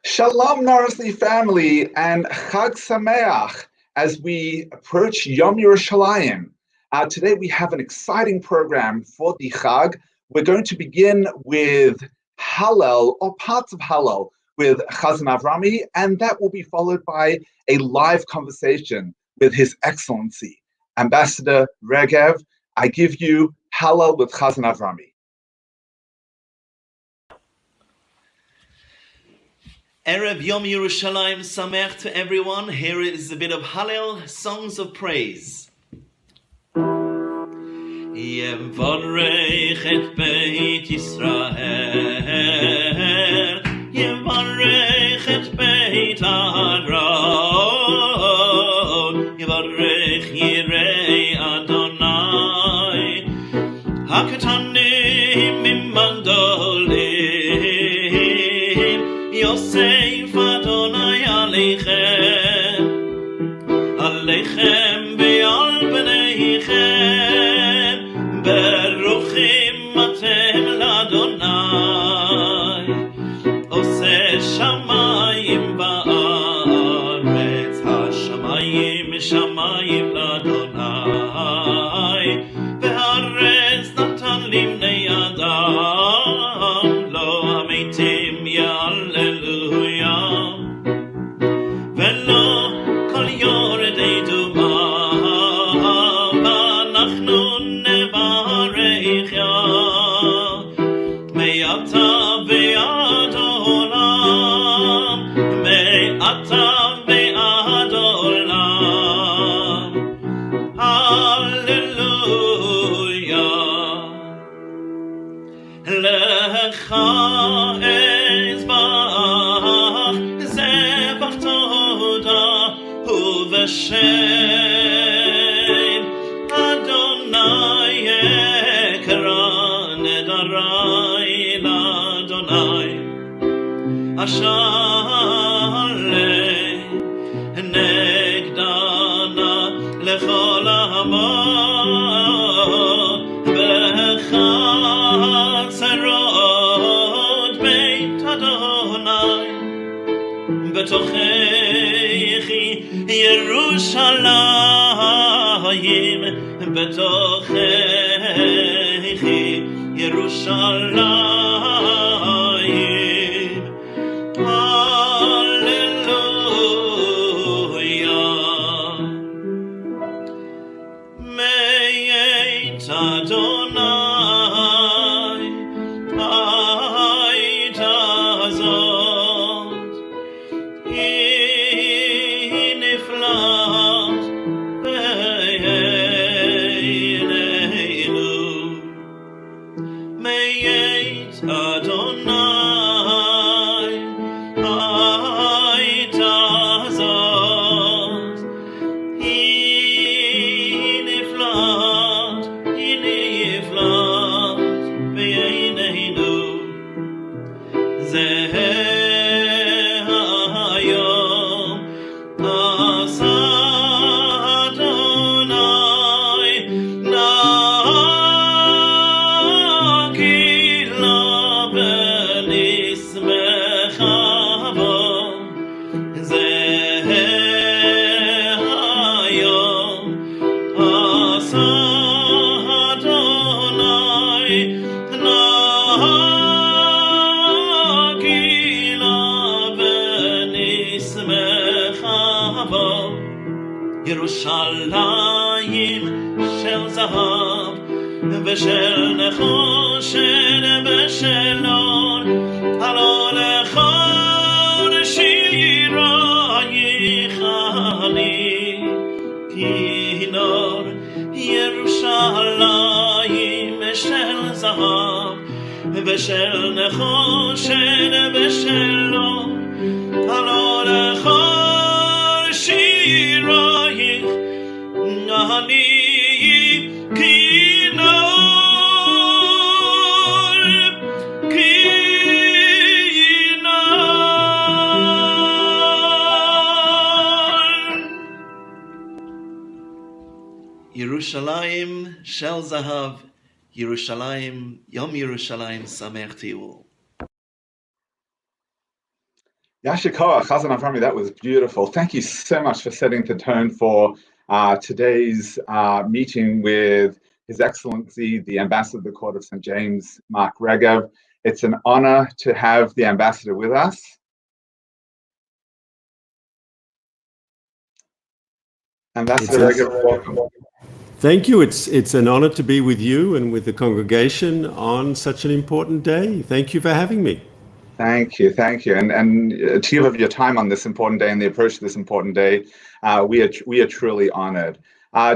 Shalom, Norrisly family, and Chag Sameach as we approach Yom Yerushalayim. Today we have an exciting program for the Chag. We're going to begin with Hallel, or parts of Hallel, with Chazan Avrami, and that will be followed by a live conversation with His Excellency, Ambassador Regev. I give you Hallel with Chazan Avrami. Erev Yom Yerushalayim Sameach to everyone. Here is a bit of Hallel Songs of Praise. Yevarech et Beit Yisrael, Yevarech et Beit Aaron, Yevarech Yirei Adonai, Hakatanim Mimandolim, Yosef Adonai Aleichem, Aleichem Be'al B'neichem, Beruchim Atem L'Adonai, Oseh Shamayim Ba'aretz, HaShamayim Shamayim L'Adonai, Ve'aretz Natan Limnei Adam, Lo Ametim Ya'alleluya, Ve'lo Kol Yoredei Duma, V'anachnu Nevarech Ya, Me'ata Ve'ad Olam, Me'ata Ve'ad Olam, Hallelujah. Lecha ezbach, zebach toda, uveshem Adonai ekra nedarai l'Adonai, ashalei negdana lechol ha'amot, b'chatzerot beit Adonai, betochechi Yerushalayim, betochechi Yerushalayim. Hallelujah. Me'et Adonai ait azot, hi niflat be'eineinu. Me'et Adonai ait azot, hi niflat be'eineinu. Zeh hayom asa Adonai, nagila v'nismecha bo. Zeh hayom asa Adonai, nagila v'nismecha bo. Yerushalayim shel zahav, v'shel nechoshet v'shelon, halo lechol shirayich ani kinor. Yerushalayim shel zahav, v'shel nechoshet v'shelon, halo lechol shirayich ani Yerushalayim shel zahav, Yerushalayim, Yom Yerushalayim Sameach to you all. Yashikoa, Chazan Avrami, that was beautiful. Thank you so much for setting the tone for today's meeting with His Excellency, the Ambassador of the Court of St. James, Mark Regev. It's an honor to have the Ambassador with us. Ambassador Regev, welcome. Thank you. It's an honor to be with you and with the congregation on such an important day. Thank you for having me. Thank you, and to give of your time on this important day and the approach to this important day, we are truly honored.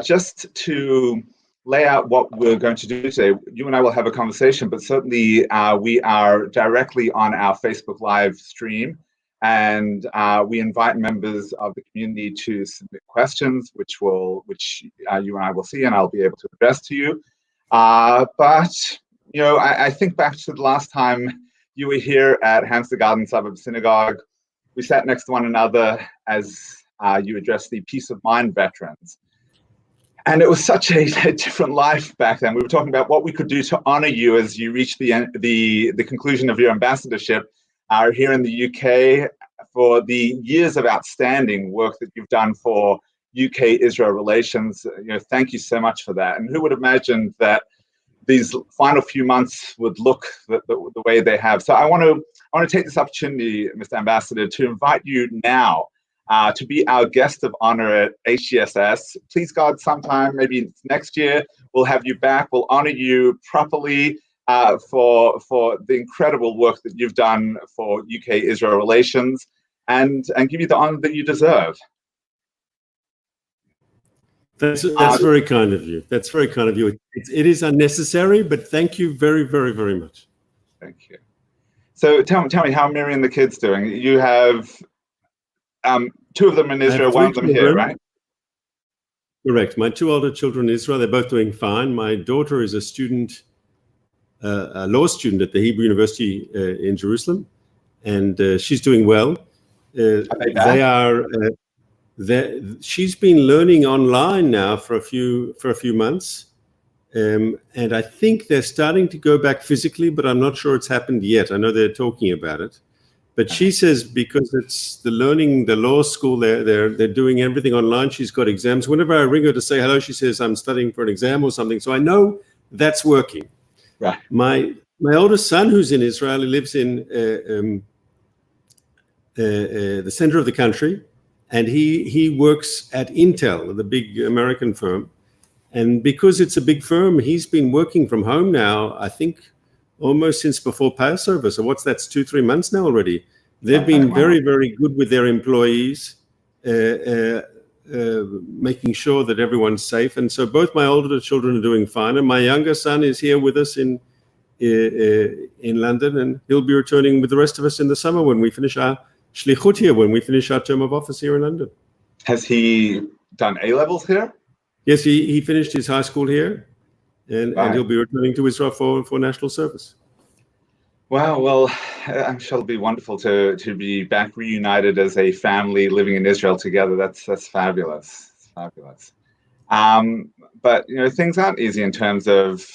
Just to lay out what we're going to do today, you and I will have a conversation, but certainly we are directly on our Facebook Live stream, and we invite members of the community to submit questions, which you and I will see, and I'll be able to address to you. But I think back to the last time you were here at Hampstead Garden Suburb Synagogue. We sat next to one another as you addressed the Peace of Mind veterans. And it was such a different life back then. We were talking about what we could do to honor you as you reach the conclusion of your ambassadorship here in the UK, for the years of outstanding work that you've done for UK-Israel relations. Thank you so much for that. And who would imagine that these final few months would look the way they have. So I want to take this opportunity, Mr. Ambassador, to invite you now to be our guest of honor at HGSS. Please God, sometime, maybe next year, we'll have you back. We'll honor you properly for the incredible work that you've done for UK-Israel relations, and give you the honor that you deserve. That's very kind of you. That's very kind of you. It is unnecessary, but thank you very, very, very much. Thank you. So tell me, how are Mary and the kids doing? You have two of them in Israel, one of them here, right? Correct. My two older children in Israel, they're both doing fine. My daughter is a student, a law student at the Hebrew University in Jerusalem, and she's doing well. She's been learning online now for a few months, and I think they're starting to go back physically, but I'm not sure it's happened yet. I know they're talking about it, but she says because it's the law school, they're doing everything online. She's got exams. Whenever I ring her to say hello, she says I'm studying for an exam or something. So I know that's working. Right. My oldest son, who's in Israel, he lives in the center of the country. And he works at Intel, the big American firm. And because it's a big firm, he's been working from home now, I think, almost since before Passover. So that's 2-3 months now already. They've been very, very good with their employees, making sure that everyone's safe. And so both my older children are doing fine. And my younger son is here with us in London, and he'll be returning with the rest of us in the summer when we finish our Shlichut here, when we finish our term of office here in London. Has he done A-levels here? Yes, he finished his high school here, and he'll be returning to Israel for national service. Wow, well, I'm sure it'll be wonderful to be back reunited as a family living in Israel together. That's fabulous. It's fabulous. But things aren't easy in terms of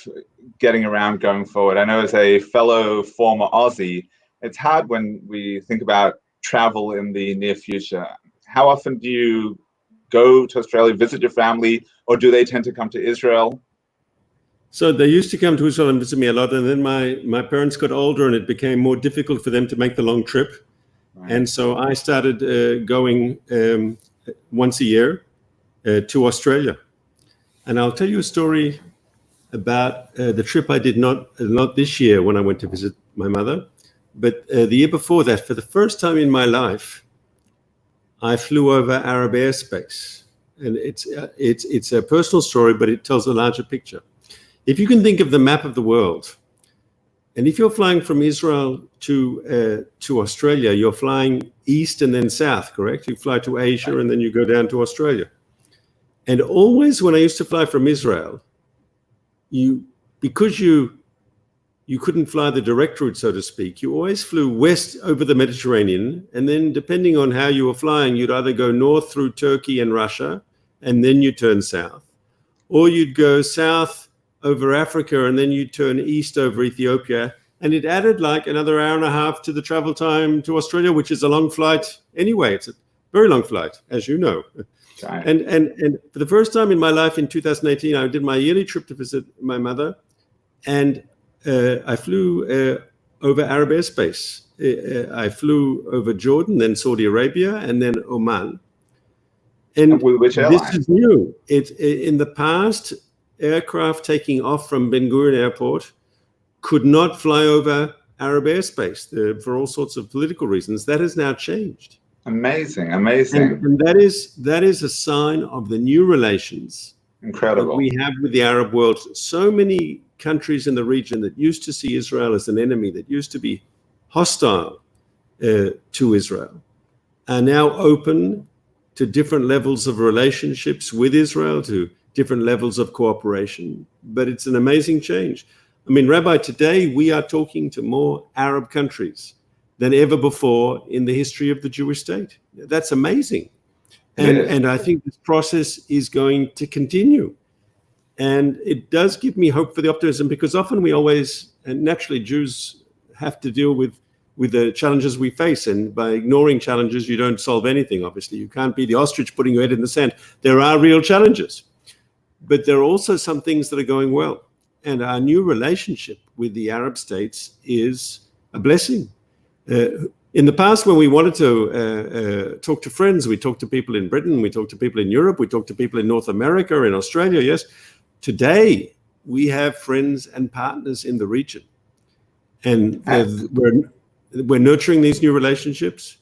getting around going forward. I know as a fellow former Aussie, it's hard when we think about travel in the near future. How often do you go to Australia, visit your family, or do they tend to come to Israel? So they used to come to Israel and visit me a lot, and then my parents got older and it became more difficult for them to make the long trip. Right. And so I started going once a year to Australia. And I'll tell you a story about the trip I did not this year when I went to visit my mother. But the year before that, for the first time in my life, I flew over Arab airspace. And it's a personal story, but it tells a larger picture. If you can think of the map of the world, and if you're flying from Israel to Australia, you're flying east and then south, correct? You fly to Asia and then you go down to Australia. And always when I used to fly from Israel, because you couldn't fly the direct route, so to speak, you always flew west over the Mediterranean. And then depending on how you were flying, you'd either go north through Turkey and Russia, and then you turn south. Or you'd go south over Africa, and then you'd turn east over Ethiopia, And it added like another hour and a half to the travel time to Australia, which is a long flight anyway. It's a very long flight, as you know. Right. And for the first time in my life in 2018, I did my yearly trip to visit my mother, and I flew over Arab airspace. I flew over Jordan, then Saudi Arabia, and then Oman. And which airline? This is new. In the past, aircraft taking off from Ben Gurion Airport could not fly over Arab airspace for all sorts of political reasons. That has now changed. Amazing, amazing. And that is a sign of the new relations Incredible that we have with the Arab world. So many countries in the region that used to see Israel as an enemy, that used to be hostile to Israel, are now open to different levels of relationships with Israel, to different levels of cooperation. But it's an amazing change. I mean, Rabbi, today we are talking to more Arab countries than ever before in the history of the Jewish state. That's amazing. And I think this process is going to continue. And it does give me hope for the optimism, because often we always, and naturally Jews have to deal with the challenges we face. And by ignoring challenges, you don't solve anything, obviously. You can't be the ostrich putting your head in the sand. There are real challenges. But there are also some things that are going well. And our new relationship with the Arab states is a blessing. In the past, when we wanted to talk to friends, we talked to people in Britain, we talked to people in Europe, we talked to people in North America, in Australia, yes. Today, we have friends and partners in the region. And we're nurturing these new relationships,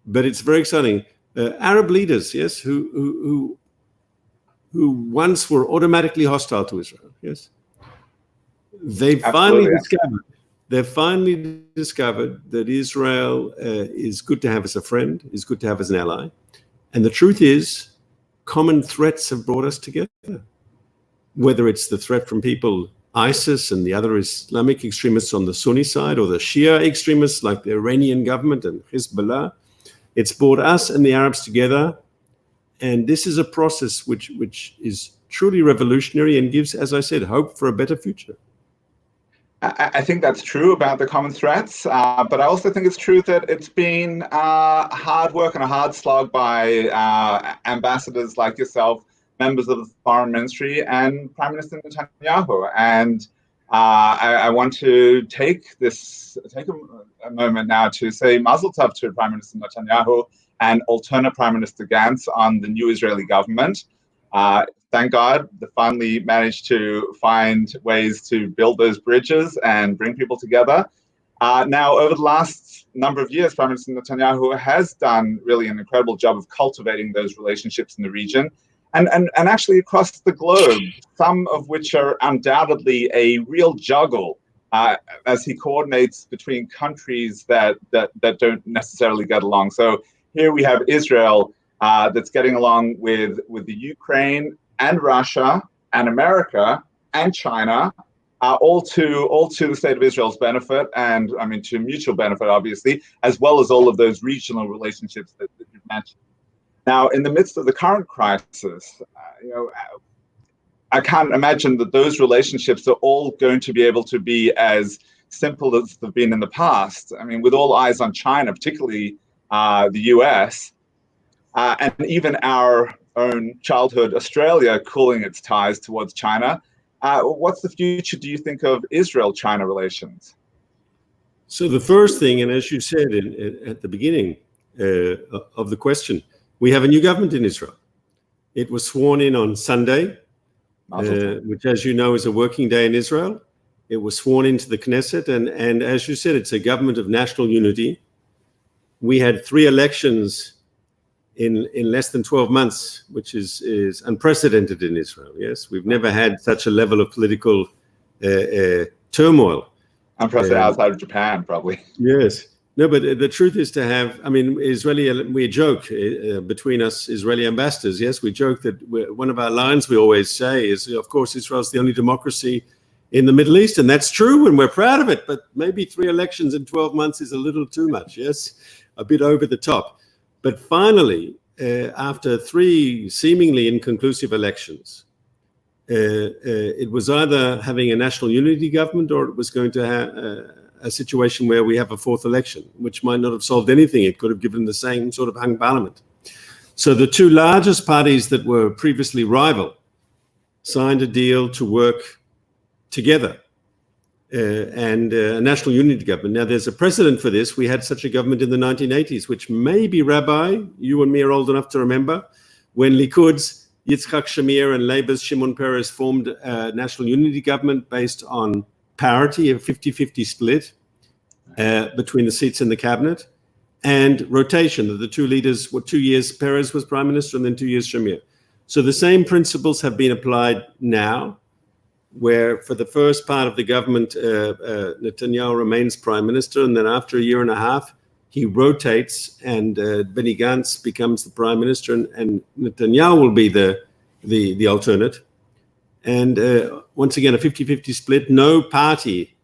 but it's very exciting. Arab leaders, yes, who once were automatically hostile to Israel, yes. They've finally discovered that Israel is good to have as a friend, is good to have as an ally. And the truth is, common threats have brought us together. Whether it's the threat from people, ISIS and the other Islamic extremists on the Sunni side, or the Shia extremists like the Iranian government and Hezbollah, it's brought us and the Arabs together. And this is a process which is truly revolutionary and gives, as I said, hope for a better future. I think that's true about the common threats, but I also think it's true that it's been hard work and a hard slog by ambassadors like yourself, members of the foreign ministry, and Prime Minister Netanyahu. And I want to take a moment now to say Mazel Tov to Prime Minister Netanyahu and alternate Prime Minister Gans on the new Israeli government. Thank God they finally managed to find ways to build those bridges and bring people together. Now, over the last number of years, Prime Minister Netanyahu has done really an incredible job of cultivating those relationships in the region and actually across the globe, some of which are undoubtedly a real juggle as he coordinates between countries that don't necessarily get along. So here we have Israel that's getting along with the Ukraine and Russia and America and China, all to the state of Israel's benefit, and I mean to mutual benefit, obviously, as well as all of those regional relationships that you've mentioned. Now, in the midst of the current crisis, I can't imagine that those relationships are all going to be able to be as simple as they've been in the past. I mean, with all eyes on China, particularly the US, and even our own childhood Australia cooling its ties towards China. What's the future, do you think, of Israel-China relations? So the first thing, and as you said at the beginning of the question, we have a new government in Israel. It was sworn in on Sunday, which, as you know, is a working day in Israel. It was sworn into the Knesset, and as you said, it's a government of national unity. We had 3 elections in less than 12 months, which is unprecedented in Israel. Yes, we've never had such a level of political turmoil. Unprecedented outside of Japan, probably. Yes. No, but the truth is to have, I mean, we joke between us Israeli ambassadors, yes, we joke that one of our lines we always say is, of course, Israel's the only democracy in the Middle East, and that's true, and we're proud of it, but maybe 3 elections in 12 months is a little too much, yes, a bit over the top. But finally, after 3 seemingly inconclusive elections, it was either having a national unity government or it was going to a situation where we have a fourth election, which might not have solved anything. It could have given the same sort of hung parliament. So the two largest parties that were previously rival signed a deal to work together and a national unity government. Now, there's a precedent for this. We had such a government in the 1980s, which maybe, Rabbi, you and me are old enough to remember, when Likud's Yitzhak Shamir and Labour's Shimon Peres formed a national unity government based on parity, a 50-50 split between the seats in the cabinet, and rotation. The two leaders were 2 years, Peres was prime minister, and then 2 years Shamir. So the same principles have been applied now, where for the first part of the government, Netanyahu remains prime minister, and then after a year and a half, he rotates, and Benny Gantz becomes the prime minister, and Netanyahu will be the alternate. And once again, a 50-50 split. No party,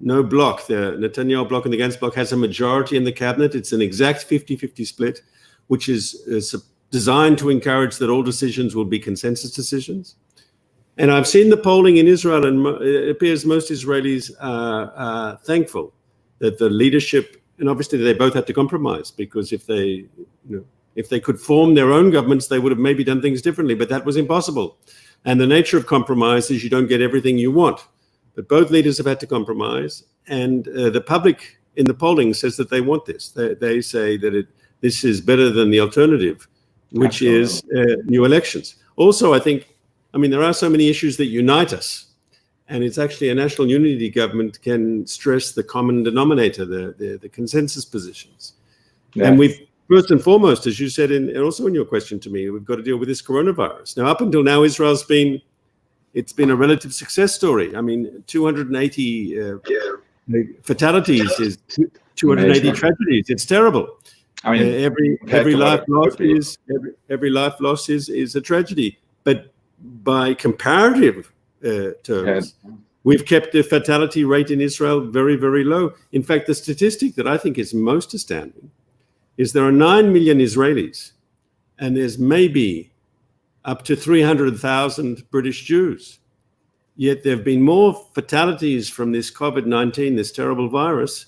no bloc. The Netanyahu bloc and the Gantz bloc has a majority in the cabinet. It's an exact 50-50 split, which is designed to encourage that all decisions will be consensus decisions. And I've seen the polling in Israel, and it appears most Israelis are thankful that the leadership, and obviously they both had to compromise, because if they could form their own governments, they would have maybe done things differently, but that was impossible. And the nature of compromise is you don't get everything you want. But both leaders have had to compromise, and the public in the polling says that they want this. They say that this is better than the alternative, which is new elections. Also, I mean, there are so many issues that unite us, and it's actually a national unity government can stress the common denominator, the consensus positions. Yeah. And we've, first and foremost, as you said, and also in your question to me, we've got to deal with this coronavirus. Now, up until now, Israel's been a relative success story. I mean, 280 fatalities is 280 tragedies. It's terrible. I mean, every life lost is a tragedy. But by comparative terms, we've kept the fatality rate in Israel very, very low. In fact, the statistic that I think is most astounding is there are 9 million Israelis, and there's maybe up to 300,000 British Jews. Yet there have been more fatalities from this COVID-19, this terrible virus,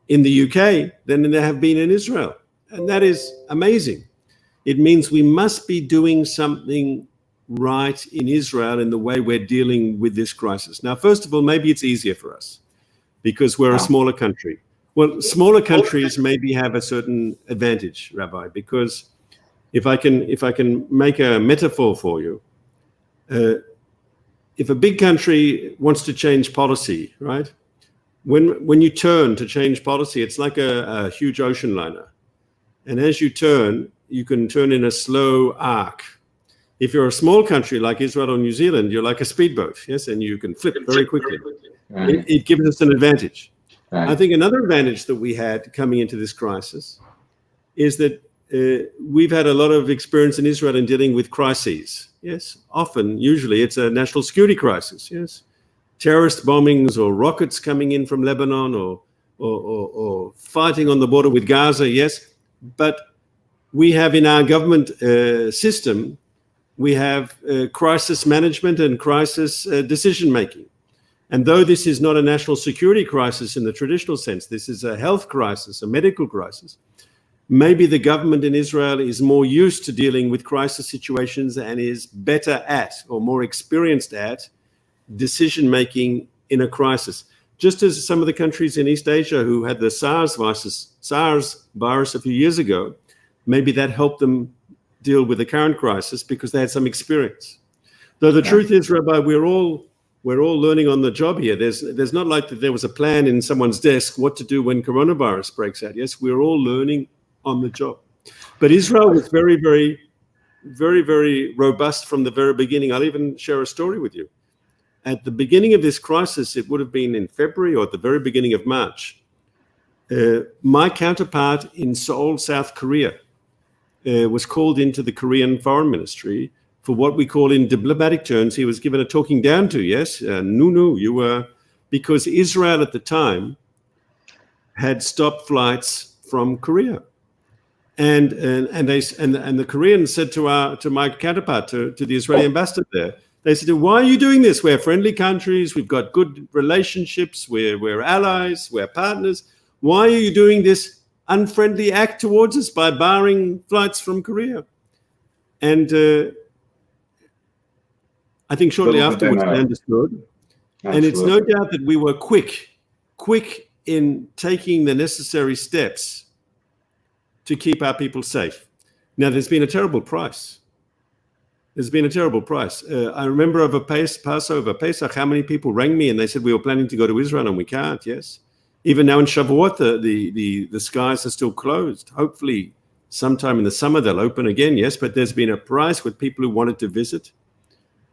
in the UK than there have been in Israel. And that is amazing. It means we must be doing something right in Israel in the way we're dealing with this crisis. Now, first of all, maybe it's easier for us because we're a smaller country. Well, smaller countries maybe have a certain advantage, Rabbi, because if I can make a metaphor for you, if a big country wants to change policy, right? When you turn to change policy, it's like a huge ocean liner. And as you can turn in a slow arc. If you're a small country like Israel or New Zealand, you're like a speedboat, yes, and you can flip very quickly. Right. It gives us an advantage. Right. I think another advantage that we had coming into this crisis is that we've had a lot of experience in Israel in dealing with crises. Yes, usually it's a national security crisis. Yes, terrorist bombings or rockets coming in from Lebanon or fighting on the border with Gaza. Yes, but we have in our government system, we have crisis management and crisis decision making. And though this is not a national security crisis in the traditional sense, this is a health crisis, a medical crisis, maybe the government in Israel is more used to dealing with crisis situations and is better at or more experienced at decision-making in a crisis. Just as some of the countries in East Asia who had the SARS virus a few years ago, maybe that helped them deal with the current crisis because they had some experience. Though the truth is, Rabbi, we're all learning on the job here. There's not like that there was a plan in someone's desk what to do when coronavirus breaks out. Yes, we're all learning on the job. But Israel was very, very, very, very robust from the very beginning. I'll even share a story with you. At the beginning of this crisis, it would have been in February or at the very beginning of March, my counterpart in Seoul, South Korea, was called into the Korean Foreign Ministry for what we call in diplomatic terms, he was given a talking down to, yes, no, you were, because Israel at the time had stopped flights from Korea. And the Koreans said to my counterpart, to the Israeli ambassador there, They said, why are you doing this? We're friendly countries. We've got good relationships. We're allies. We're partners. Why are you doing this unfriendly act towards us by barring flights from Korea? And I think shortly afterwards they understood. Absolutely. And it's no doubt that we were quick in taking the necessary steps to keep our people safe. Now, there's been a terrible price. I remember over Passover, Pesach, how many people rang me and they said we were planning to go to Israel and we can't, yes. Even now in Shavuot, the skies are still closed. Hopefully sometime in the summer they'll open again, yes, but there's been a price with people who wanted to visit.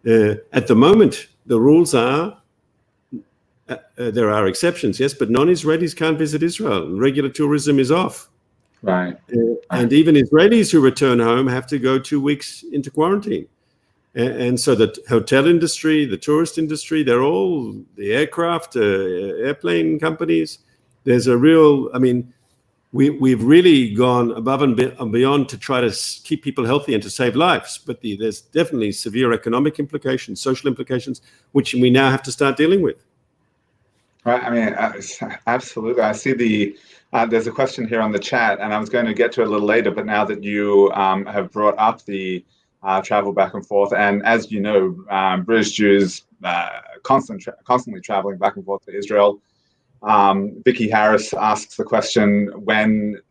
At the moment, the rules are, there are exceptions, yes, but non-Israelis can't visit Israel. Regular tourism is off. Right. And even Israelis who return home have to go 2 weeks into quarantine. And so the hotel industry, the tourist industry, they're all, the aircraft, airplane companies, there's a real, I mean, we've really gone above and beyond to try to keep people healthy and to save lives. But there's definitely severe economic implications, social implications, which we now have to start dealing with. Right. I mean, absolutely. I see there's a question here on the chat, and I was going to get to it a little later, but now that you have brought up the travel back and forth, and as you know, British Jews constantly traveling back and forth to Israel. Vicky Harris asks the question: When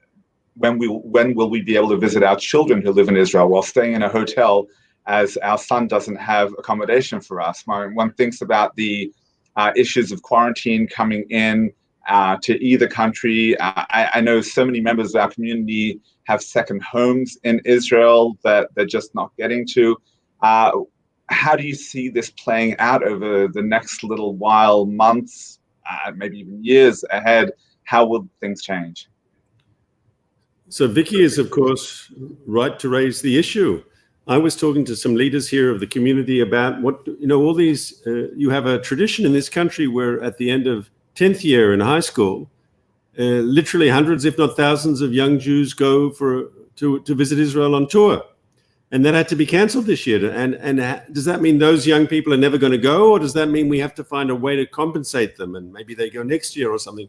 will we be able to visit our children who live in Israel while staying in a hotel, as our son doesn't have accommodation for us? One thinks about the issues of quarantine coming in to either country. I know so many members of our community have second homes in Israel that they're just not getting to. How do you see this playing out over the next little while, months, maybe even years ahead? How will things change? So Vicky is, of course, right to raise the issue. I was talking to some leaders here of the community about all these, you have a tradition in this country where at the end of 10th year in high school, literally hundreds, if not thousands of young Jews go to visit Israel on tour. And that had to be canceled this year. And does that mean those young people are never going to go? Or does that mean we have to find a way to compensate them and maybe they go next year or something?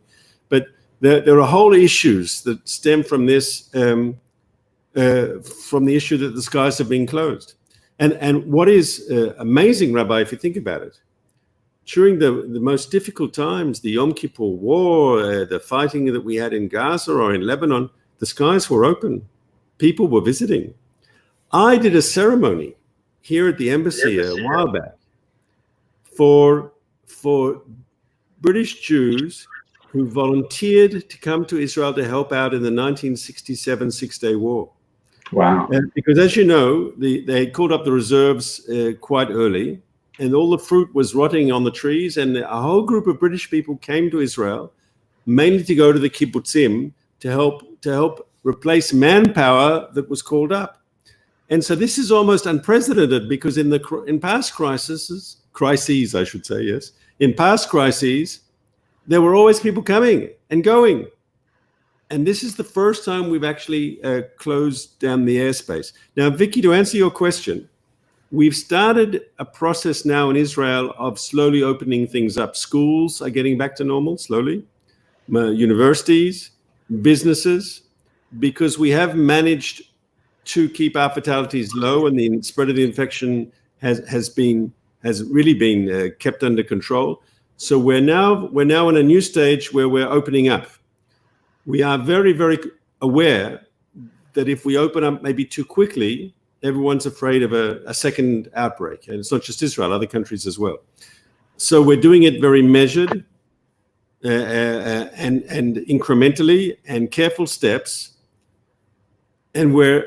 But there are whole issues that stem from this, from the issue that the skies have been closed. And what is amazing, Rabbi, if you think about it, during the most difficult times, the Yom Kippur War, the fighting that we had in Gaza or in Lebanon, the skies were open. People were visiting. I did a ceremony here at the embassy a while back for British Jews who volunteered to come to Israel to help out in the 1967 Six-Day War. Wow. Because as you know, they called up the reserves quite early, and all the fruit was rotting on the trees, and a whole group of British people came to Israel, mainly to go to the kibbutzim to help replace manpower that was called up. And so this is almost unprecedented, because in past crises, I should say, yes, in past crises, there were always people coming and going. And this is the first time we've actually closed down the airspace. Now, Vicky, to answer your question, we've started a process now in Israel of slowly opening things up. Schools are getting back to normal slowly, universities, businesses, because we have managed to keep our fatalities low, and the spread of the infection has really been kept under control. So we're now in a new stage where we're opening up. We are very, very aware that if we open up maybe too quickly, everyone's afraid of a second outbreak. And it's not just Israel, other countries as well. So we're doing it very measured and incrementally, and careful steps. And where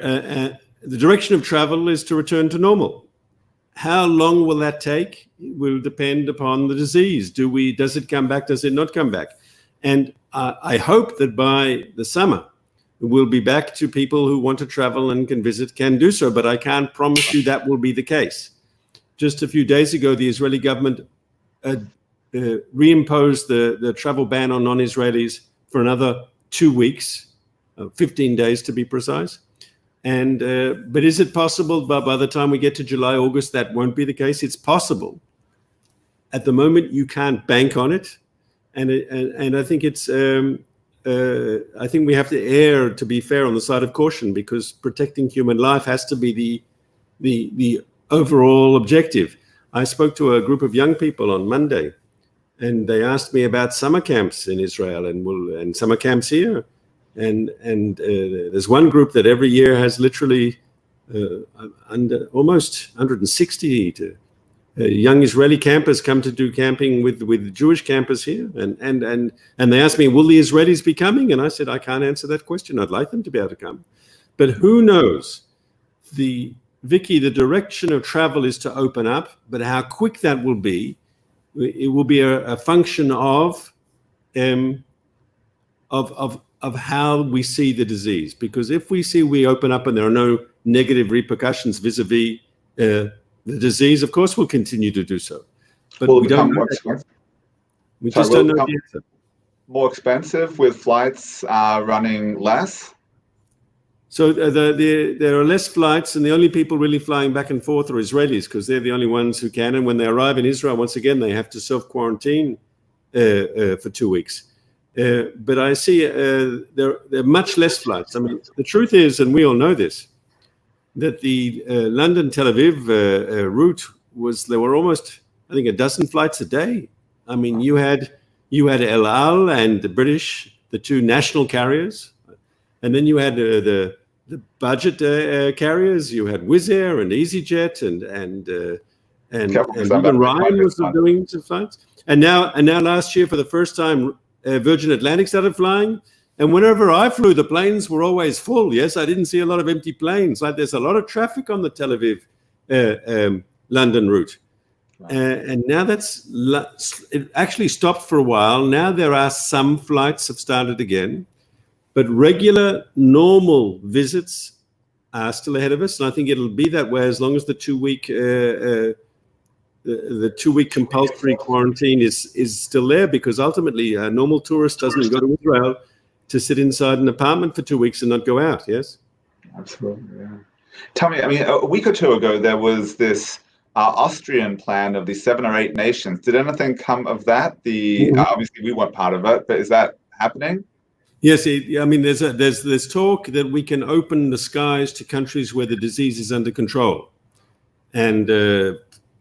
the direction of travel is to return to normal. How long will that take? It will depend upon the disease. Does it come back? Does it not come back? And I hope that by the summer, we'll be back to people who want to travel and can visit, can do so. But I can't promise you that will be the case. Just a few days ago, the Israeli government reimposed the travel ban on non-Israelis for another 2 weeks, 15 days to be precise. And but is it possible by the time we get to July, August, that won't be the case? It's possible. At the moment, you can't bank on it, and I think it's I think we have to err, to be fair, on the side of caution, because protecting human life has to be the overall objective. I spoke to a group of young people on Monday, and they asked me about summer camps in Israel and summer camps here. And there's one group that every year has literally under almost 160 young Israeli campers come to do camping with Jewish campers here. And they asked me, will the Israelis be coming? And I said, I can't answer that question. I'd like them to be able to come. But who knows? Vicky, the direction of travel is to open up, but how quick that will be, it will be a function of how we see the disease. Because if we open up and there are no negative repercussions vis-a-vis the disease, of course we'll continue to do so. But will we it become don't know. more expensive? We just don't know the answer. More expensive with flights running less? So there are less flights, and the only people really flying back and forth are Israelis, because they're the only ones who can. And when they arrive in Israel, once again, they have to self-quarantine for 2 weeks. But I see there are much less flights. I mean, the truth is, and we all know this, that the London-Tel Aviv route there were almost, I think, a dozen flights a day. I mean, you had El Al and the British, the two national carriers, and then you had the budget carriers. You had Wizz Air and EasyJet and even Ryan was doing some flights. And now last year, for the first time, Virgin Atlantic started flying. And whenever I flew, the planes were always full. Yes, I didn't see a lot of empty planes. Like, there's a lot of traffic on the Tel Aviv London route. And now it actually stopped for a while. Now there are some flights have started again. But regular, normal visits are still ahead of us, and I think it'll be that way as long as the 2-week the 2-week compulsory quarantine is still there, because ultimately a normal tourist doesn't go to Israel to sit inside an apartment for 2 weeks and not go out. Yes, absolutely. Yeah. Tell me, I mean, a week or two ago there was this Austrian plan of the 7 or 8 nations. Did anything come of that? Obviously we weren't part of it, but is that happening? Yes, I mean, there's talk that we can open the skies to countries where the disease is under control, and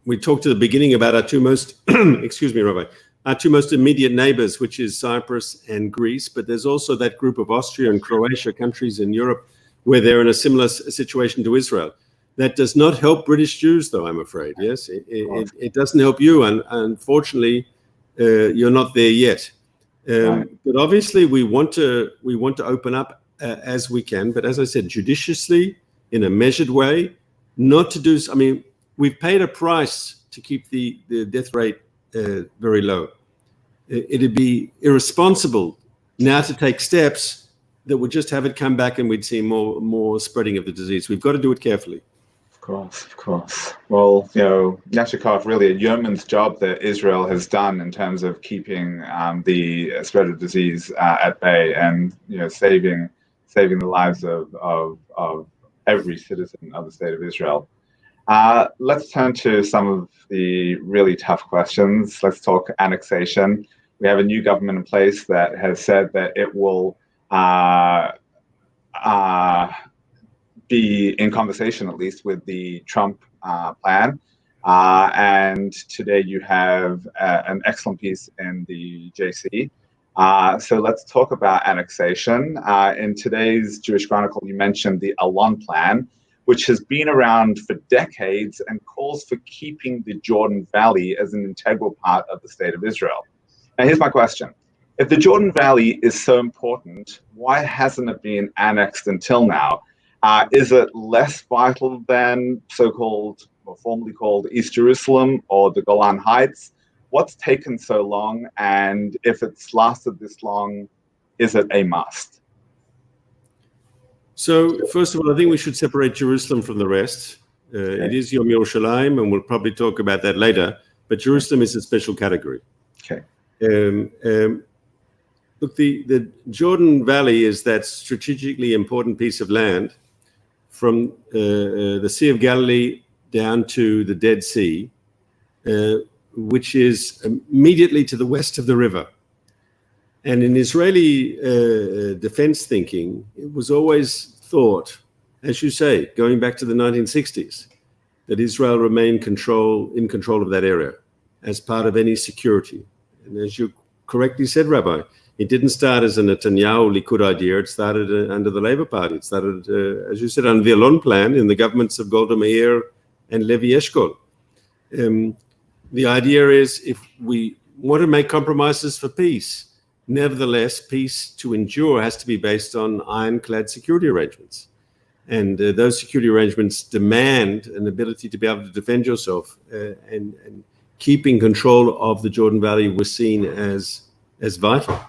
we talked at the beginning about our two most, excuse me, Rabbi, our two most immediate neighbors, which is Cyprus and Greece. But there's also that group of Austria and Croatia countries in Europe where they're in a similar situation to Israel. That does not help British Jews, though, I'm afraid. Yes, it doesn't help you, and unfortunately, you're not there yet. But obviously, we want to open up as we can. But as I said, judiciously, in a measured way, not to do. I mean, we've paid a price to keep the death rate very low. It'd be irresponsible now to take steps that would just have it come back and we'd see more spreading of the disease. We've got to do it carefully. Of course. Well, Yashikov, really a yeoman's job that Israel has done in terms of keeping the spread of disease at bay, and saving the lives of every citizen of the state of Israel. Let's turn to some of the really tough questions. Let's talk annexation. We have a new government in place that has said that it will be in conversation, at least, with the Trump plan. And today you have an excellent piece in the JC. So let's talk about annexation. In today's Jewish Chronicle, you mentioned the Alon plan, which has been around for decades and calls for keeping the Jordan Valley as an integral part of the state of Israel. Now, here's my question. If the Jordan Valley is so important, why hasn't it been annexed until now? Is it less vital than so-called, or formerly called, East Jerusalem or the Golan Heights? What's taken so long? And if it's lasted this long, is it a must? So first of all, I think we should separate Jerusalem from the rest. Okay. It is Yom Yerushalayim, and we'll probably talk about that later. But Jerusalem is a special category. Okay. Look, the Jordan Valley is that strategically important piece of land from the Sea of Galilee down to the Dead Sea, which is immediately to the west of the river. And in Israeli defense thinking, it was always thought, as you say, going back to the 1960s, that Israel remained in control of that area as part of any security. And as you correctly said, Rabbi, it didn't start as a Netanyahu Likud idea. It started under the Labour Party. It started, as you said, under the Alon Plan in the governments of Golda Meir and Levi Eshkol. The idea is, if we want to make compromises for peace, nevertheless, peace to endure has to be based on ironclad security arrangements. And those security arrangements demand an ability to be able to defend yourself, and keeping control of the Jordan Valley was seen as vital.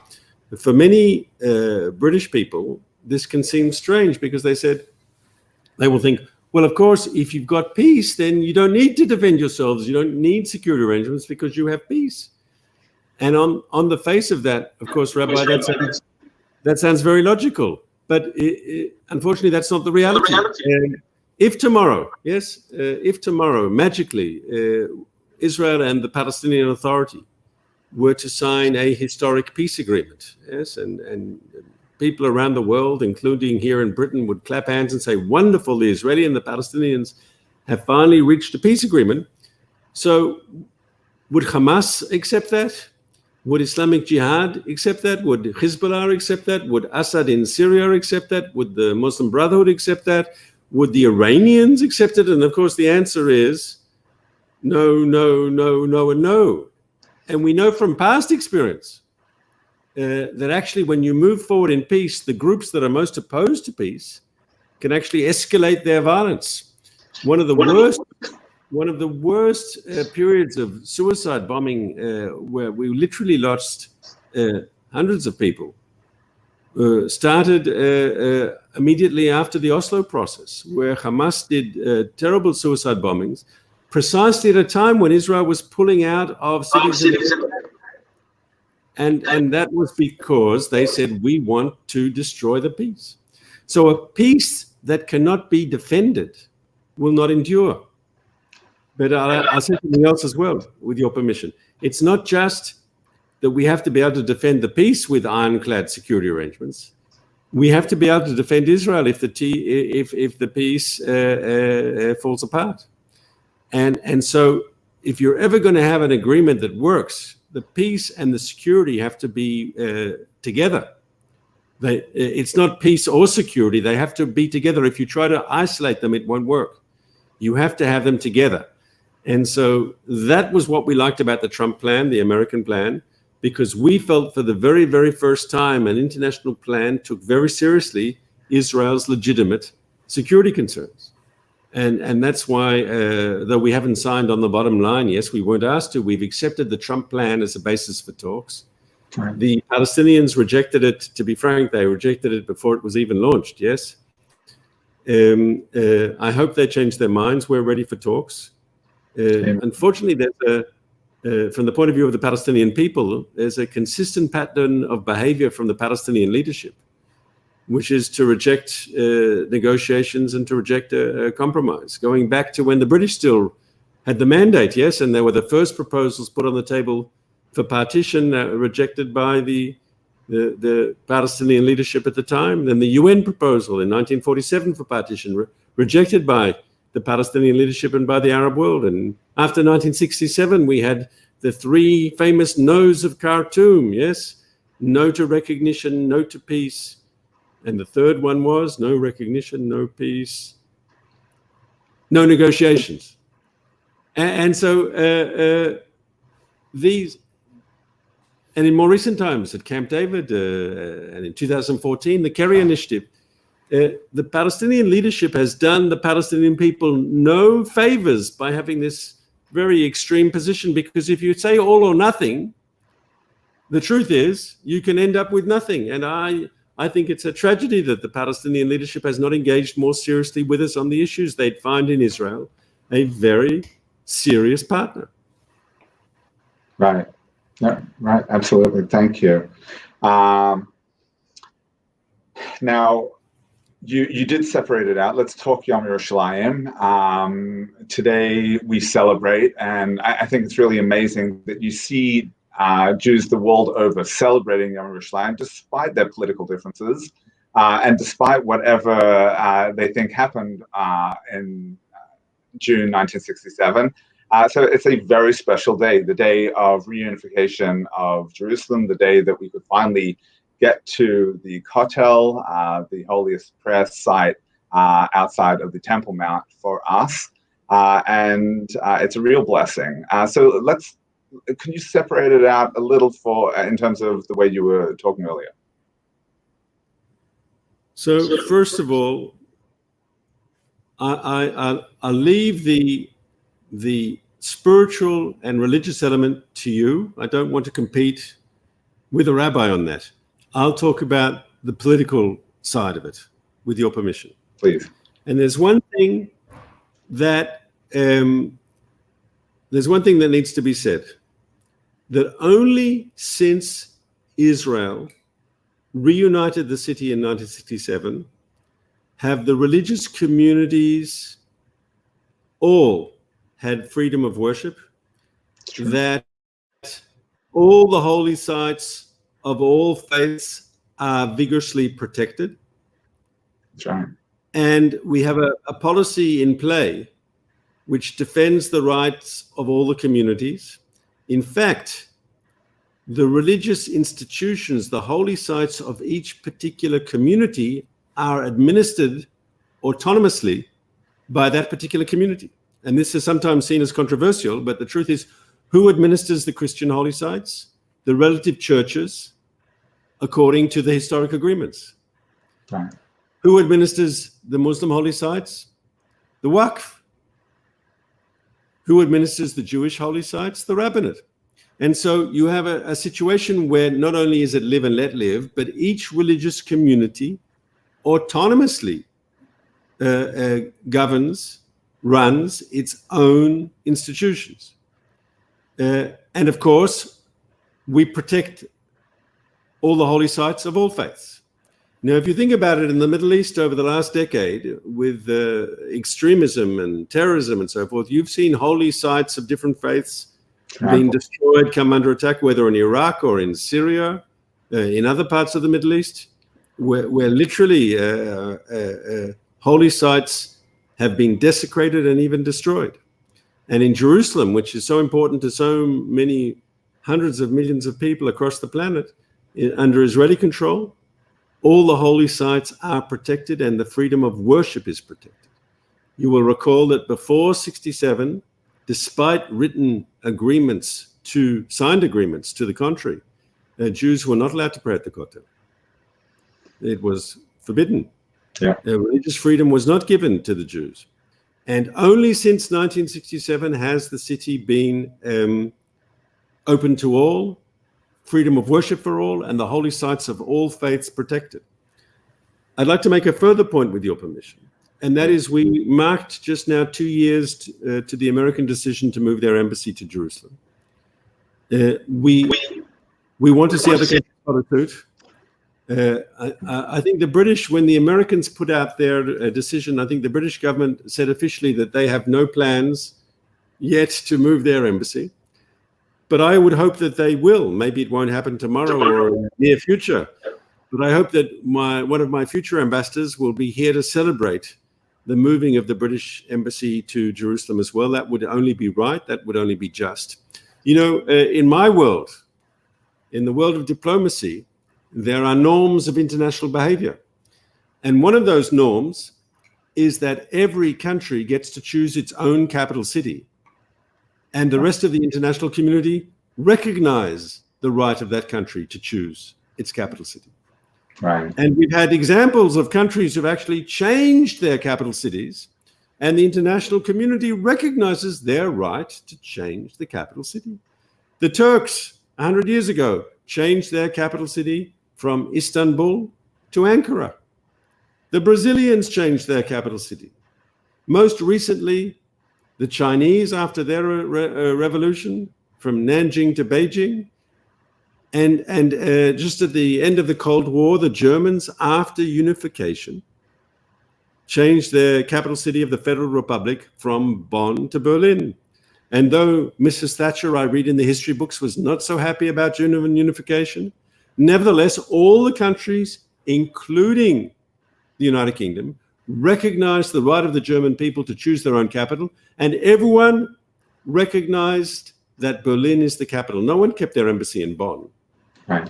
For many British people, this can seem strange, because they will think, well, of course, if you've got peace, then you don't need to defend yourselves. You don't need security arrangements because you have peace. And on the face of that, of course, Rabbi, that sounds very logical. But unfortunately, that's not the reality. If tomorrow, magically, Israel and the Palestinian Authority were to sign a historic peace agreement, yes, and people around the world, including here in Britain, would clap hands and say, wonderful, the Israeli and the Palestinians have finally reached a peace agreement. So would Hamas accept that? Would Islamic Jihad accept that? Would Hezbollah accept that? Would Assad in Syria accept that? Would the Muslim Brotherhood accept that? Would the Iranians accept it? And of course, the answer is no, no, no, no, and no. And we know from past experience that actually when you move forward in peace, the groups that are most opposed to peace can actually escalate their violence. One of the worst periods of suicide bombing, where we literally lost hundreds of people, started immediately after the Oslo process, where Hamas did terrible suicide bombings, precisely at a time when Israel was pulling out of cities. And that was because they said, we want to destroy the peace. So a peace that cannot be defended will not endure. But I'll say something else as well, with your permission. It's not just that we have to be able to defend the peace with ironclad security arrangements. We have to be able to defend Israel if the peace falls apart. And so if you're ever going to have an agreement that works, the peace and the security have to be together. It's not peace or security. They have to be together. If you try to isolate them, it won't work. You have to have them together. And so that was what we liked about the Trump plan, the American plan, because we felt for the very, very first time an international plan took very seriously Israel's legitimate security concerns. And that's why, though we haven't signed on the bottom line, yes, we weren't asked to, we've accepted the Trump plan as a basis for talks. Right. The Palestinians rejected it, to be frank, they rejected it before it was even launched, yes. I hope they change their minds. We're ready for talks. Unfortunately, there's from the point of view of the Palestinian people, there's a consistent pattern of behavior from the Palestinian leadership, which is to reject negotiations and to reject a compromise, going back to when the British still had the mandate, yes, and there were the first proposals put on the table for partition, rejected by the Palestinian leadership at the time. Then the UN proposal in 1947 for partition, rejected by the Palestinian leadership and by the Arab world. And after 1967, we had the three famous no's of Khartoum, yes? No to recognition, no to peace. And the third one was no recognition, no peace, no negotiations. And so these, and in more recent times at Camp David and in 2014, the Kerry Initiative, the Palestinian leadership has done the Palestinian people no favors by having this very extreme position, because if you say all or nothing, the truth is you can end up with nothing. And I think it's a tragedy that the Palestinian leadership has not engaged more seriously with us on the issues. They'd find in Israel a very serious partner. Right. Yeah, right. Absolutely. Thank you. Now, You did separate it out. Let's talk Yom Yerushalayim. Today we celebrate, and I think it's really amazing that you see Jews the world over celebrating Yom Yerushalayim despite their political differences and despite whatever they think happened in June 1967. So it's a very special day, the day of reunification of Jerusalem, the day that we could finally get to the Kotel, the holiest prayer site outside of the Temple Mount for us. And it's a real blessing. So can you separate it out a little in terms of the way you were talking earlier? So first of all, I'll leave the spiritual and religious element to you. I don't want to compete with a rabbi on that. I'll talk about the political side of it, with your permission. Please. And there's one thing that needs to be said, that only since Israel reunited the city in 1967 have the religious communities all had freedom of worship, that all the holy sites of all faiths are vigorously protected. That's right. And we have a policy in play which defends the rights of all the communities. In fact, the religious institutions, the holy sites of each particular community, are administered autonomously by that particular community. And this is sometimes seen as controversial, but the truth is, who administers the Christian holy sites? The relative churches, according to the historic agreements. Right. Who administers the Muslim holy sites? The Waqf. Who administers the Jewish holy sites? The rabbinate. And so you have a situation where not only is it live and let live, but each religious community autonomously runs its own institutions. And of course, we protect all the holy sites of all faiths. Now, if you think about it, in the Middle East over the last decade, with extremism and terrorism and so forth, you've seen holy sites of different faiths being destroyed, come under attack, whether in Iraq or in Syria, in other parts of the Middle East, where literally holy sites have been desecrated and even destroyed. And in Jerusalem, which is so important to so many hundreds of millions of people across the planet, under Israeli control, all the holy sites are protected and the freedom of worship is protected. You will recall that before 67, despite written agreements signed agreements to the contrary, Jews were not allowed to pray at the Kotel. It was forbidden. Yeah. Religious freedom was not given to the Jews. And only since 1967 has the city been open to all, freedom of worship for all, and the holy sites of all faiths protected. I'd like to make a further point with your permission, and that is we marked just now 2 years to the American decision to move their embassy to Jerusalem. We want to see other countries follow suit. I think the British, when the Americans put out their decision, I think the British government said officially that they have no plans yet to move their embassy. But I would hope that they will. Maybe it won't happen tomorrow or in the near future. But I hope that one of my future ambassadors will be here to celebrate the moving of the British embassy to Jerusalem as well. That would only be right. That would only be just. You know, in my world, in the world of diplomacy, there are norms of international behavior. And one of those norms is that every country gets to choose its own capital city. And the rest of the international community recognize the right of that country to choose its capital city. Right. And we've had examples of countries who've actually changed their capital cities, and the international community recognizes their right to change the capital city. The Turks, 100 years ago, changed their capital city from Istanbul to Ankara. The Brazilians changed their capital city. Most recently, the Chinese, after their revolution, from Nanjing to Beijing, and just at the end of the Cold War, the Germans, after unification, changed the capital city of the Federal Republic from Bonn to Berlin. And though Mrs. Thatcher, I read in the history books, was not so happy about German unification, nevertheless, all the countries, including the United Kingdom, recognized the right of the German people to choose their own capital, and everyone recognized that Berlin is the capital. No one kept their embassy in Bonn. Right.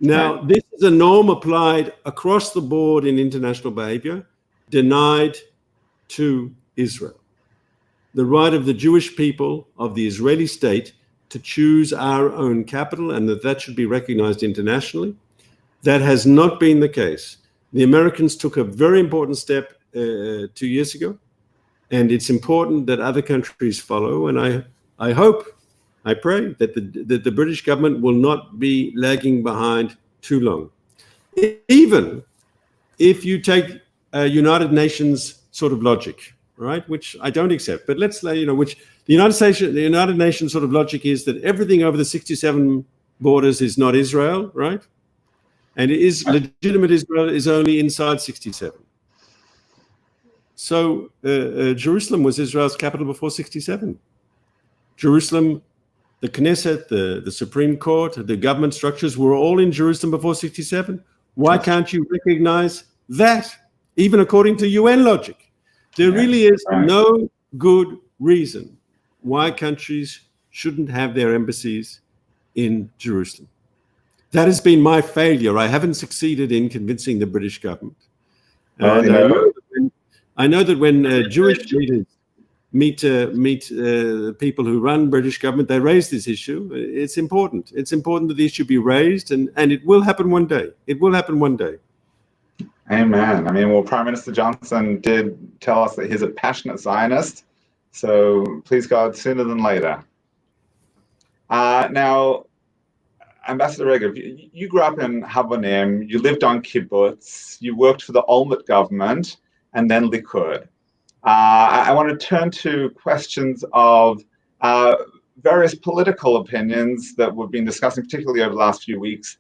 Now, this is a norm applied across the board in international behavior, denied to Israel. The right of the Jewish people, of the Israeli state, to choose our own capital, and that should be recognized internationally. That has not been the case. The Americans took a very important step 2 years ago, and it's important that other countries follow. And I hope, I pray that the British government will not be lagging behind too long. Even if you take a United Nations sort of logic, right, which I don't accept, but let's say, which the United Nations sort of logic is that everything over the 67 borders is not Israel, right? And it is legitimate Israel is only inside 67. So Jerusalem was Israel's capital before 67. Jerusalem, the Knesset, the Supreme Court, the government structures were all in Jerusalem before 67. Why can't you recognize that, even according to UN logic? There really is no good reason why countries shouldn't have their embassies in Jerusalem. That has been my failure. I haven't succeeded in convincing the British government. I know that when Jewish leaders meet people who run British government, they raise this issue. It's important. It's important that the issue be raised, and it will happen one day. It will happen one day. Amen. I mean, well, Prime Minister Johnson did tell us that he's a passionate Zionist. So please God, sooner than later. Now, Ambassador Regev, you grew up in Havonim, you lived on kibbutz, you worked for the Olmert government, and then Likud. I want to turn to questions of various political opinions that we've been discussing, particularly over the last few weeks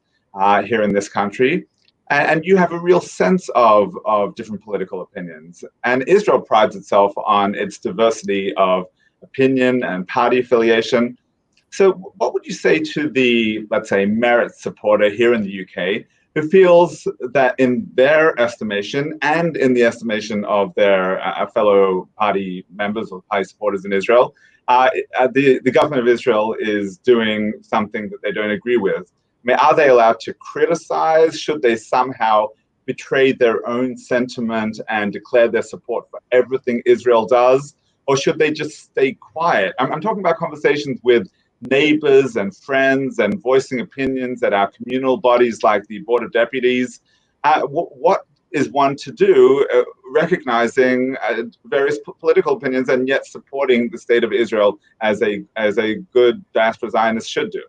here in this country. And you have a real sense of different political opinions. And Israel prides itself on its diversity of opinion and party affiliation. So what would you say to the, let's say, Merit supporter here in the UK who feels that in their estimation and in the estimation of their fellow party members or party supporters in Israel, the government of Israel is doing something that they don't agree with? I mean, are they allowed to criticize? Should they somehow betray their own sentiment and declare their support for everything Israel does? Or should they just stay quiet? I'm talking about conversations with neighbors and friends and voicing opinions at our communal bodies like the Board of Deputies. What is one to do recognizing various political opinions and yet supporting the state of Israel as a good diaspora Zionist should do?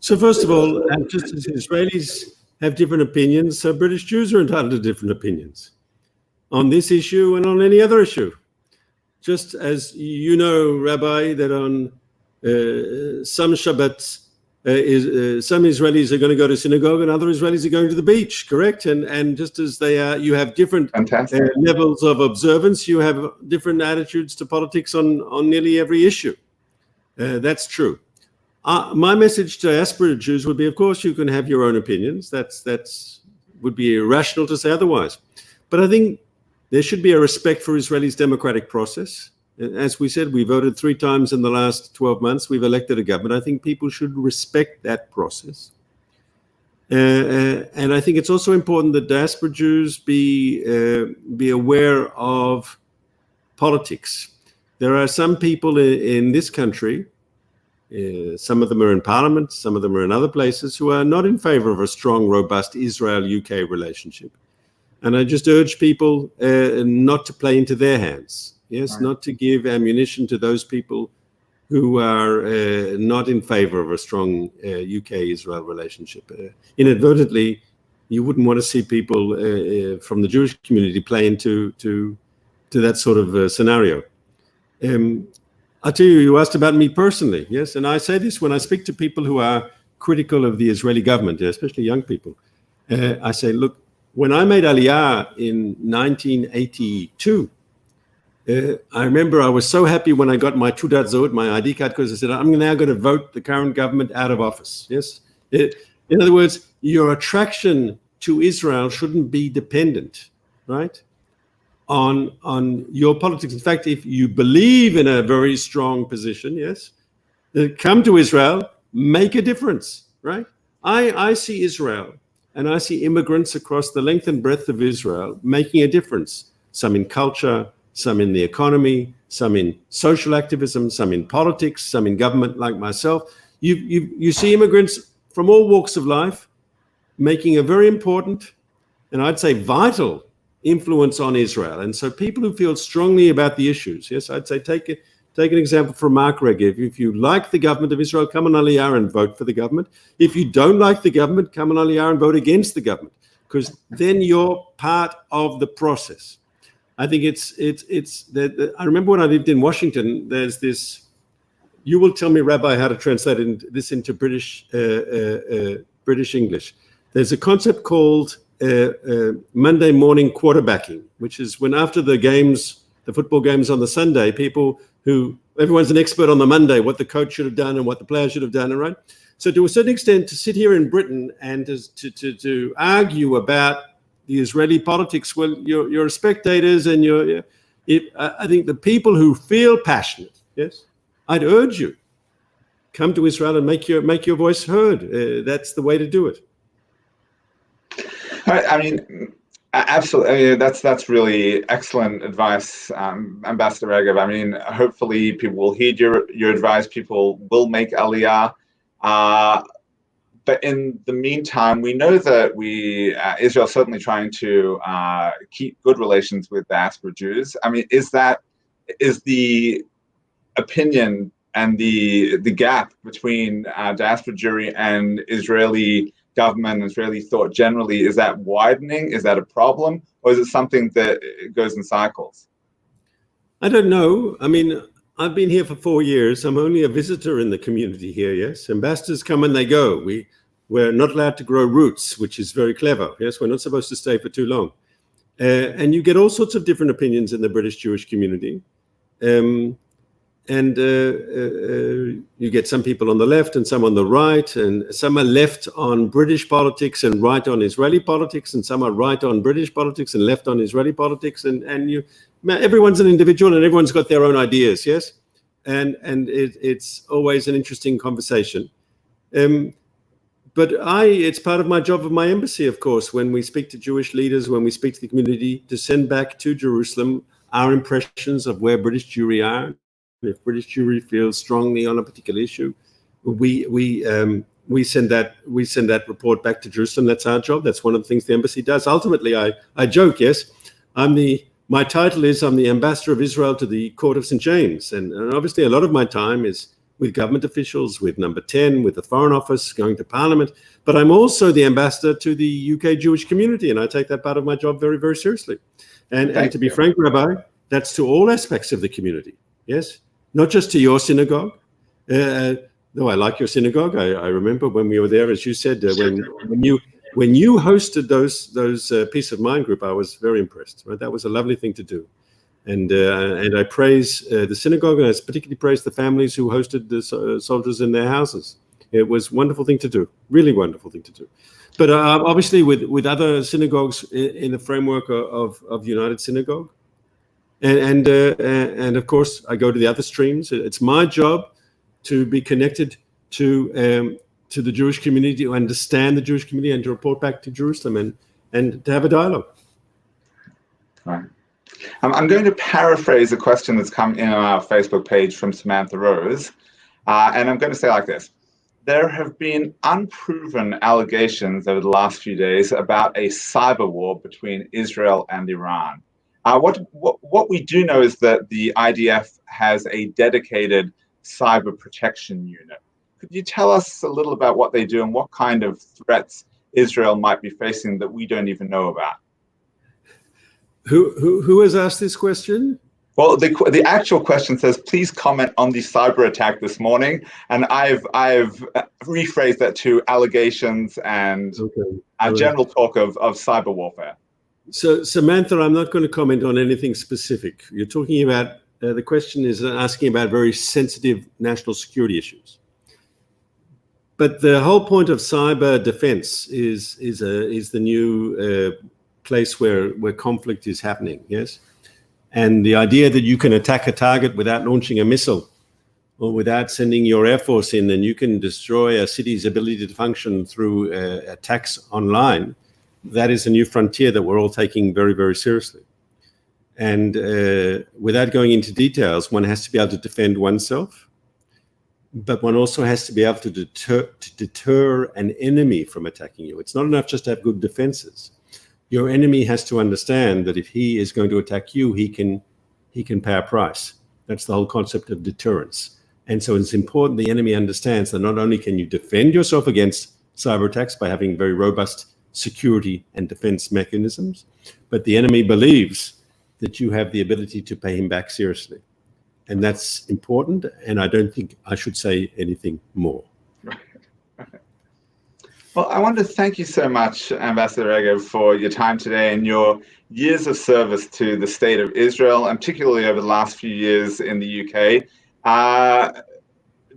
So first of all, just as Israelis have different opinions, so British Jews are entitled to different opinions on this issue and on any other issue. Just as you know, Rabbi, that on some Shabbats, some Israelis are going to go to synagogue and other Israelis are going to the beach, correct? And just as they are, you have different levels of observance, you have different attitudes to politics on nearly every issue. That's true. My message to diaspora Jews would be, of course, you can have your own opinions. That's would be irrational to say otherwise. But I think there should be a respect for Israel's democratic process. As we said, we voted 3 times in the last 12 months. We've elected a government. I think people should respect that process. And I think it's also important that diaspora Jews be aware of politics. There are some people in this country, some of them are in parliament, some of them are in other places, who are not in favor of a strong, robust Israel-UK relationship. And I just urge people not to play into their hands. Yes, right. Not to give ammunition to those people who are not in favor of a strong UK-Israel relationship. Inadvertently, you wouldn't want to see people from the Jewish community play into that sort of scenario. I'll tell you, you asked about me personally, yes, and I say this when I speak to people who are critical of the Israeli government, especially young people. I say, look, when I made Aliyah in 1982, I remember I was so happy when I got my Taudat Zot, my ID card, because I said, I'm now going to vote the current government out of office. Yes. In other words, your attraction to Israel shouldn't be dependent, right, on your politics. In fact, if you believe in a very strong position, yes, come to Israel, make a difference, right? I see Israel and I see immigrants across the length and breadth of Israel making a difference, some in culture, some in the economy, some in social activism, some in politics, some in government like myself. You see immigrants from all walks of life making a very important, and I'd say vital, influence on Israel. And so people who feel strongly about the issues, yes, I'd say take an example from Mark Regev. If you like the government of Israel, come on Aliyah and vote for the government. If you don't like the government, come on Aliyah and vote against the government, because then you're part of the process. I think it's I remember when I lived in Washington, there's this, you will tell me, Rabbi, how to translate this into British English. There's a concept called Monday morning quarterbacking, which is when after the games, the football games on the Sunday, everyone's an expert on the Monday, what the coach should have done and what the players should have done, right? So to a certain extent, to sit here in Britain and to argue about the Israeli politics, well, you're spectators, and I think the people who feel passionate, yes, I'd urge you, come to Israel and make your voice heard. That's the way to do it. I mean, absolutely. That's really excellent advice, Ambassador Regev. I mean, hopefully people will heed your advice. People will make Aliyah. But in the meantime, we know that Israel is certainly trying to keep good relations with diaspora Jews. I mean, is the opinion and the gap between diaspora Jewry and Israeli government, Israeli thought generally, is that widening? Is that a problem? Or is it something that goes in cycles? I don't know. I mean, I've been here for 4 years. I'm only a visitor in the community here, yes. Ambassadors come and they go. We're not allowed to grow roots, which is very clever. Yes, we're not supposed to stay for too long. And you get all sorts of different opinions in the British Jewish community. You get some people on the left and some on the right, and some are left on British politics and right on Israeli politics, and some are right on British politics and left on Israeli politics. And everyone's an individual and everyone's got their own ideas, yes? And it's always an interesting conversation. But it's part of my job of my embassy, of course, when we speak to Jewish leaders, when we speak to the community, to send back to Jerusalem our impressions of where British Jewry are. If British Jewry feels strongly on a particular issue, we send that report back to Jerusalem. That's our job. That's one of the things the embassy does. Ultimately, I joke, yes, my title is I'm the ambassador of Israel to the Court of St. James, and obviously a lot of my time is with government officials, with Number 10, with the Foreign Office, going to Parliament. But I'm also the ambassador to the UK Jewish community, and I take that part of my job very, very seriously. And to be frank, Rabbi, that's to all aspects of the community, yes? Not just to your synagogue. Though I like your synagogue. I remember when we were there, as you said, when you hosted those Peace of Mind group, I was very impressed. Right? That was a lovely thing to do. And I praise the synagogue, and I particularly praise the families who hosted the soldiers in their houses. It was a wonderful thing to do, really wonderful thing to do. But obviously with other synagogues in the framework of United Synagogue, and of course I go to the other streams. It's my job to be connected to the Jewish community, to understand the Jewish community, and to report back to Jerusalem and to have a dialogue. Right. I'm going to paraphrase a question that's come in on our Facebook page from Samantha Rose, and I'm going to say it like this. There have been unproven allegations over the last few days about a cyber war between Israel and Iran. What we do know is that the IDF has a dedicated cyber protection unit. Could you tell us a little about what they do and what kind of threats Israel might be facing that we don't even know about? Who has asked this question? Well, the actual question says, please comment on the cyber attack this morning. And I've rephrased that to allegations and general talk of cyber warfare. So, Samantha, I'm not going to comment on anything specific. You're talking about, the question is asking about very sensitive national security issues. But the whole point of cyber defense is the new place where conflict is happening, yes? And the idea that you can attack a target without launching a missile or without sending your air force in, and you can destroy a city's ability to function through attacks online, that is a new frontier that we're all taking very, very seriously. And without going into details, one has to be able to defend oneself, but one also has to be able to deter an enemy from attacking you. It's not enough just to have good defenses. Your enemy has to understand that if he is going to attack you, he can pay a price. That's the whole concept of deterrence. And so it's important the enemy understands that not only can you defend yourself against cyber attacks by having very robust security and defense mechanisms, but the enemy believes that you have the ability to pay him back seriously. And that's important, and I don't think I should say anything more. Well, I want to thank you so much, Ambassador Regev, for your time today and your years of service to the state of Israel, and particularly over the last few years in the UK.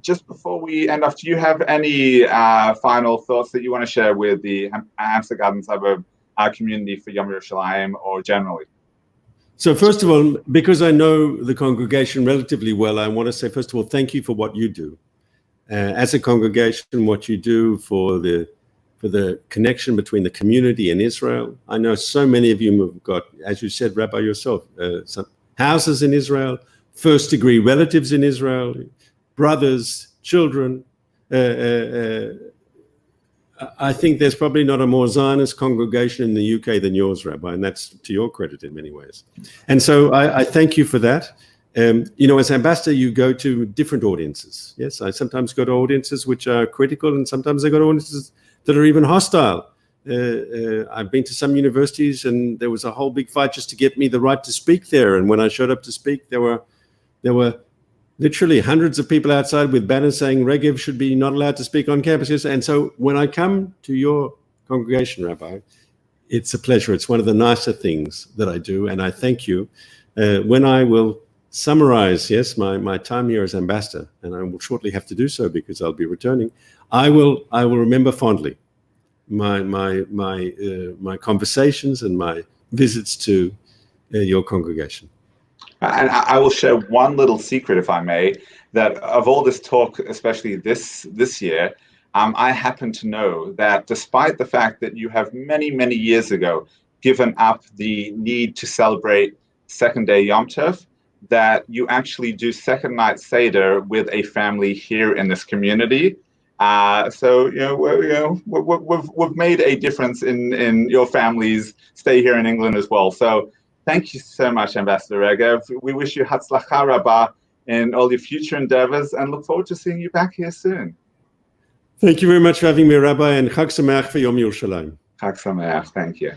Just before we end off, do you have any final thoughts that you want to share with the Amsterdam suburb community for Yom Yerushalayim or generally? So first of all, because I know the congregation relatively well, I want to say, first of all, thank you for what you do. As a congregation, what you do for the connection between the community and Israel. I know so many of you have got, as you said, Rabbi yourself, some houses in Israel, first-degree relatives in Israel, brothers, children. I think there's probably not a more Zionist congregation in the UK than yours, Rabbi, and that's to your credit in many ways. And so I thank you for that. You know, as ambassador, you go to different audiences. Yes, I sometimes go to audiences which are critical, and sometimes I go to audiences that are even hostile. I've been to some universities, and there was a whole big fight just to get me the right to speak there. And when I showed up to speak, there were literally hundreds of people outside with banners saying Regev should be not allowed to speak on campuses. And so when I come to your congregation, Rabbi, it's a pleasure. It's one of the nicer things that I do, and I thank you. When I will summarize, yes, my time here as ambassador, and I will shortly have to do so because I'll be returning, I will remember fondly my conversations and my visits to your congregation. And I will share one little secret, if I may, that of all this talk, especially this year, I happen to know that despite the fact that you have many, many years ago given up the need to celebrate second day Yom Tov, that you actually do second night Seder with a family here in this community. So we've made a difference in your family's stay here in England as well. So thank you so much, Ambassador Regev. We wish you Hatzlacha Rabbah in all your future endeavors and look forward to seeing you back here soon. Thank you very much for having me, Rabbi, and Chag Sameach for Yom Yerushalayim. Chag Sameach, thank you.